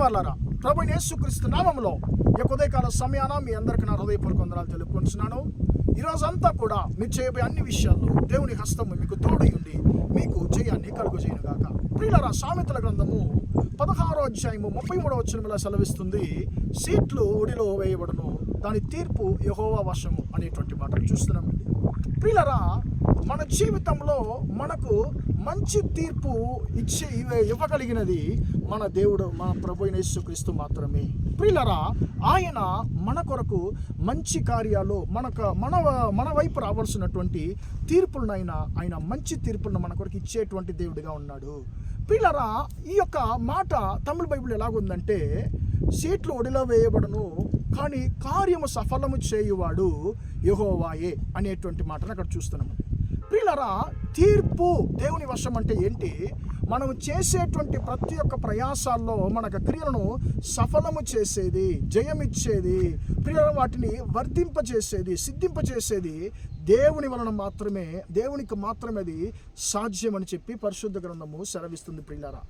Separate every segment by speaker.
Speaker 1: వాళ్ళారా, ప్రభువైన యేసుక్రీస్తు నామములో ఈ ఉదయకాల సమయాన మీ అందరికీ నా హృదయపూర్వక వందనాలు తెలుపుకుంటున్నాను. ఈరోజంతా కూడా మీరు చేయబోయే అన్ని విషయాల్లో దేవుని హస్తము మీకు తోడై ఉండి మీకు జయాన్ని కలుగజేయును గాక. ప్రియులారా, సామెతల గ్రంథము 16వ అధ్యాయము 33వ వచనములో సెలవిస్తుంది, సీట్లు ఒడిలో వేయబడును, దాని తీర్పు యెహోవా వశము అనేటువంటి మాటలు చూస్తున్నామండి. ప్రియులారా, మన జీవితంలో మనకు మంచి తీర్పు ఇవ్వగలిగినది మన దేవుడు, మన ప్రభువైన యేసుక్రీస్తు మాత్రమే. ప్రియులారా, ఆయన మన కొరకు మంచి కార్యాలు మన వైపు రావాల్సినటువంటి తీర్పులను ఆయన మంచి తీర్పులను మన కొరకు ఇచ్చేటువంటి దేవుడిగా ఉన్నాడు. ప్రియులారా, ఈ యొక్క మాట తమిళ బైబిల్ ఎలాగుందంటే, సీట్లు ఒడిలో వేయబడును కానీ కార్యము సఫలము చేయువాడు యెహోవాయే అనేటువంటి మాటను అక్కడ చూస్తున్నాం. ప్రియులారా, తీర్పు దేవుని వశం అంటే ఏంటి? మనం చేసేటువంటి ప్రతి ఒక్క ప్రయాసాల్లో మనకు క్రియలను సఫలము చేసేది, జయమిచ్చేది, ప్రియులారా వాటిని వర్ధింపజేసేది, సిద్ధింపజేసేది దేవుని వలన మాత్రమే, దేవునికి మాత్రమే అది సాధ్యమని చెప్పి పరిశుద్ధ గ్రంథము సెలవిస్తుంది. ప్రియులారా,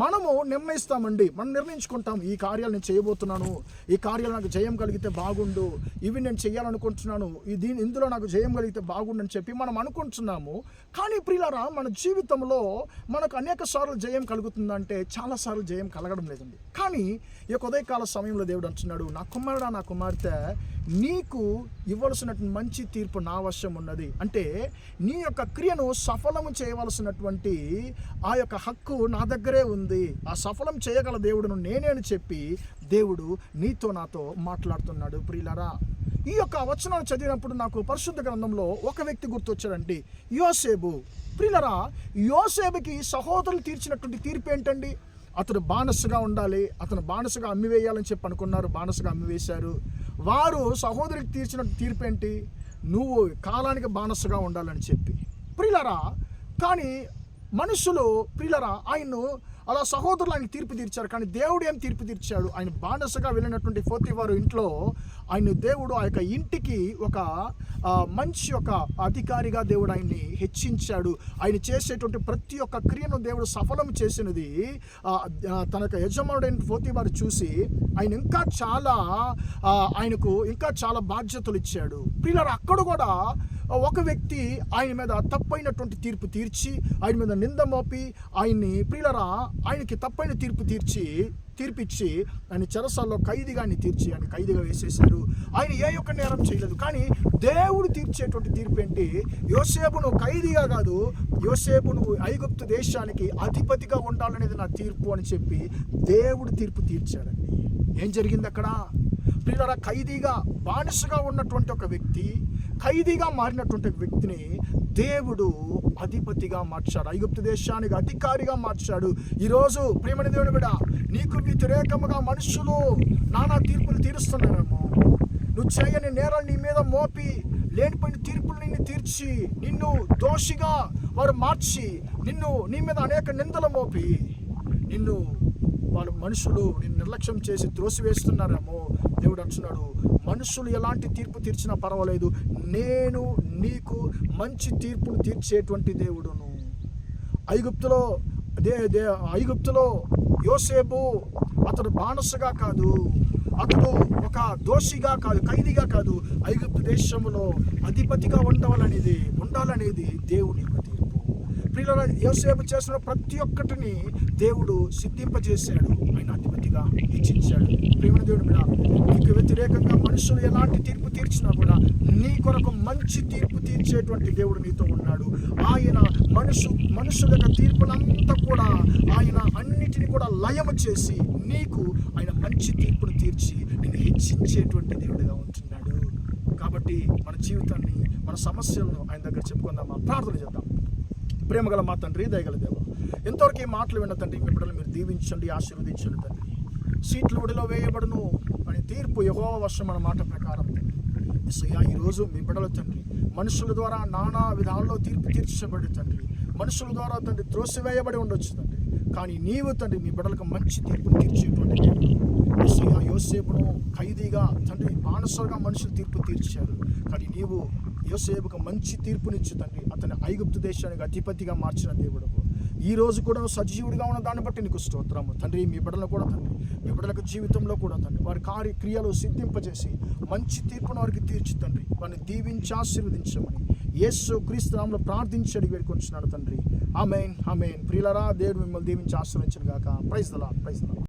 Speaker 1: మనము నిర్ణయిస్తామండి, మనం నిర్ణయించుకుంటాం, ఈ కార్యాలు నేను చేయబోతున్నాను, ఈ కార్యాలు నాకు జయం కలిగితే బాగుండు, ఇవి నేను చేయాలనుకుంటున్నాను, ఇందులో నాకు జయం కలిగితే బాగుండు అని చెప్పి మనం అనుకుంటున్నాము. కానీ ప్రియులారా, మన జీవితంలో మనకు అనేక సార్లు జయం కలుగుతుందంటే చాలాసార్లు జయం కలగడం లేదండి. కానీ ఈ ఉదయకాల సమయంలో దేవుడు అంటున్నాడు, నా కుమారుడా, నా కుమార్తె, నీకు ఇవ్వాల్సినటువంటి మంచి తీర్పు నా వశం ఉన్నది. అంటే నీ యొక్క క్రియను సఫలము చేయవలసినటువంటి ఆ యొక్క హక్కు నా దగ్గరే ఉంది, ఆ సఫలం చేయగల దేవుడును నేనే అని చెప్పి దేవుడు నీతో నాతో మాట్లాడుతున్నాడు. ప్రియులారా, ఈ యొక్క వచనాన్ని చదివినప్పుడు నాకు పరిశుద్ధ గ్రంథంలో ఒక వ్యక్తి గుర్తొచ్చాడండి, యోసేపు. ప్రియులారా, యోసేపుకి సహోదరులు తీర్చినటువంటి తీర్పు ఏంటండి? అతడు బానిసగా ఉండాలి, అతను బానిసగా అమ్మివేయాలని చెప్పి అనుకున్నారు, బానిసగా అమ్మివేశారు. వారు సహోదరికి తీర్చిన తీర్పు ఏంటి? నువ్వు కాలానికి బానిసగా ఉండాలని చెప్పి. ప్రియులారా, కానీ మనుషులు ప్రియులారా ఆయన్ను అలా సహోదరులు ఆయన తీర్పు తీర్చారు. కానీ దేవుడు ఏం తీర్పు తీర్చాడు? ఆయన బానిసగా వెళ్ళినటువంటి పోతీఫరు ఇంట్లో ఆయన దేవుడు ఆ యొక్క ఇంటికి ఒక మంచి ఒక అధికారిగా దేవుడు ఆయన్ని హెచ్చించాడు. ఆయన చేసేటువంటి ప్రతి ఒక్క క్రియను దేవుడు సఫలం చేసినది తన యొక్క యజమానుడైన పోతీఫరు చూసి ఆయన ఆయనకు ఇంకా చాలా బాధ్యతలు ఇచ్చాడు. ప్రియులారా, అక్కడ కూడా ఒక వ్యక్తి ఆయన మీద తప్పైనటువంటి తీర్పు తీర్చి, ఆయన మీద నింద మోపి ఆయన్ని ప్రియులారా ఆయనకి తప్పైన తీర్పిచ్చి ఆయన చెరసాల్లో ఆయన ఖైదీగా వేసేశారు. ఆయన ఏ యొక్క నేరం చేయలేదు. కానీ దేవుడు తీర్చేటువంటి తీర్పు ఏంటి? యోసేపును ఖైదీగా కాదు, యోసేపును ఐగుప్తు దేశానికి అధిపతిగా ఉండాలనేది నా తీర్పు అని చెప్పి దేవుడు తీర్పు తీర్చాడండి. ఏం జరిగింది అక్కడ? ప్రియులారా, ఖైదీగా బానిసగా ఉన్నటువంటి ఒక వ్యక్తి, ఖైదీగా మారినటువంటి వ్యక్తిని దేవుడు అధిపతిగా మార్చాడు, ఐగుప్తు దేశానికి అధికారిగా మార్చాడు. ఈరోజు ప్రియమైన దేవుని బిడ్డ, నీకు వ్యతిరేకముగా మనుషులు నానా తీర్పులు తీరుస్తున్నారేమో, నువ్వు చేయని నేరాలు నీ మీద మోపి, లేనిపోయిన తీర్పులు నిన్ను తీర్చి, నిన్ను దోషిగా వారు మార్చి, నీ మీద అనేక నిందలు మోపి, మనుషులు నిన్ను నిర్లక్ష్యం చేసి త్రోసివేస్తున్నారేమో. దేవుడు అంటున్నాడు, మనుషులు ఎలాంటి తీర్పు తీర్చినా పర్వాలేదు, నేను నీకు మంచి తీర్పును తీర్చేటువంటి దేవుడును. ఐగుప్తులో యోసేపు అతడు బానిసగా కాదు, అతడు ఒక దోషిగా కాదు, ఖైదీగా కాదు, ఐగుప్తు దేశంలో అధిపతిగా ఉండాలనేది దేవుని యొక్క తీర్పు. ప్రియులారా, యోసేపు చేసిన ప్రతి ఒక్కటిని దేవుడు సిద్ధింపజేశాడు, ఆయన అధిపతిగా హెచ్చించాడు. ప్రియమైన దేవుని బిడ్డ, నీకు వ్యతిరేకంగా మనుషులు ఎలాంటి తీర్పు తీర్చినా కూడా నీ కొరకు మంచి తీర్పు తీర్చేటువంటి దేవుడు నీతో ఉన్నాడు. ఆయన మనుషుల యొక్క తీర్పులంతా కూడా ఆయన అన్నిటిని కూడా లయము చేసి నీకు ఆయన మంచి తీర్పును తీర్చి నిన్ను హెచ్చించేటువంటి దేవుడిగా ఉంటున్నాడు. కాబట్టి మన జీవితాన్ని, మన సమస్యలను ఆయన దగ్గర చెప్పుకుందామా? ప్రార్థన చేద్దాం. ప్రేమగల మా తండ్రి, దయగల దేవ, ఎంతవరకు ఈ మాటలు విన్న తండ్రి, మీ బిడ్డలు మీరు దీవించండి, ఆశీర్వదించండి తండ్రి. సీట్లు ఒడిలో వేయబడును అని తీర్పు యెహోవా వశం అన్న మాట ప్రకారం తండ్రి, యేసయ్యా, ఈరోజు మీ బిడ్డలు తండ్రి మనుషుల ద్వారా నానా విధాల్లో తీర్పు తీర్చబడి తండ్రి, మనుషుల ద్వారా తండ్రి త్రోసివేయబడి ఉండొచ్చు తండ్రి. కానీ నీవు తండ్రి మీ బిడ్డలకు మంచి తీర్పును తీర్చేటువంటి యేసయ్యా, యోసేపును ఖైదీగా తండ్రి బానిసగా మనుషులు తీర్పు తీర్చారు. కానీ నీవు యోసేపుకు మంచి తీర్పునిచ్చు తండ్రి, అతని ఐగుప్తు దేశానికి అధిపతిగా మార్చిన దేవుడు. ఈ రోజు కూడా సజీవుడిగా ఉన్న దాన్ని బట్టి నీకు స్తోత్రము తండ్రి. మీ బిడ్డలను కూడా తండ్రి, మీ బిడ్డలకు జీవితంలో కూడా తండ్రి వారి కార్యక్రియలు సిద్ధింపజేసి మంచి తీర్పును వారికి తీర్చి తండ్రి వారిని దీవించి ఆశీర్వదించమని యేసు క్రీస్తు నామములో ప్రార్థించి అడిగి వేడుకొంచున్నాను తండ్రి. ఆమేన్ ఆమేన్. ప్రియులారా, దేవుడు మిమ్మల్ని దీవించి ఆశీర్వదించును గాక. Praise the lord.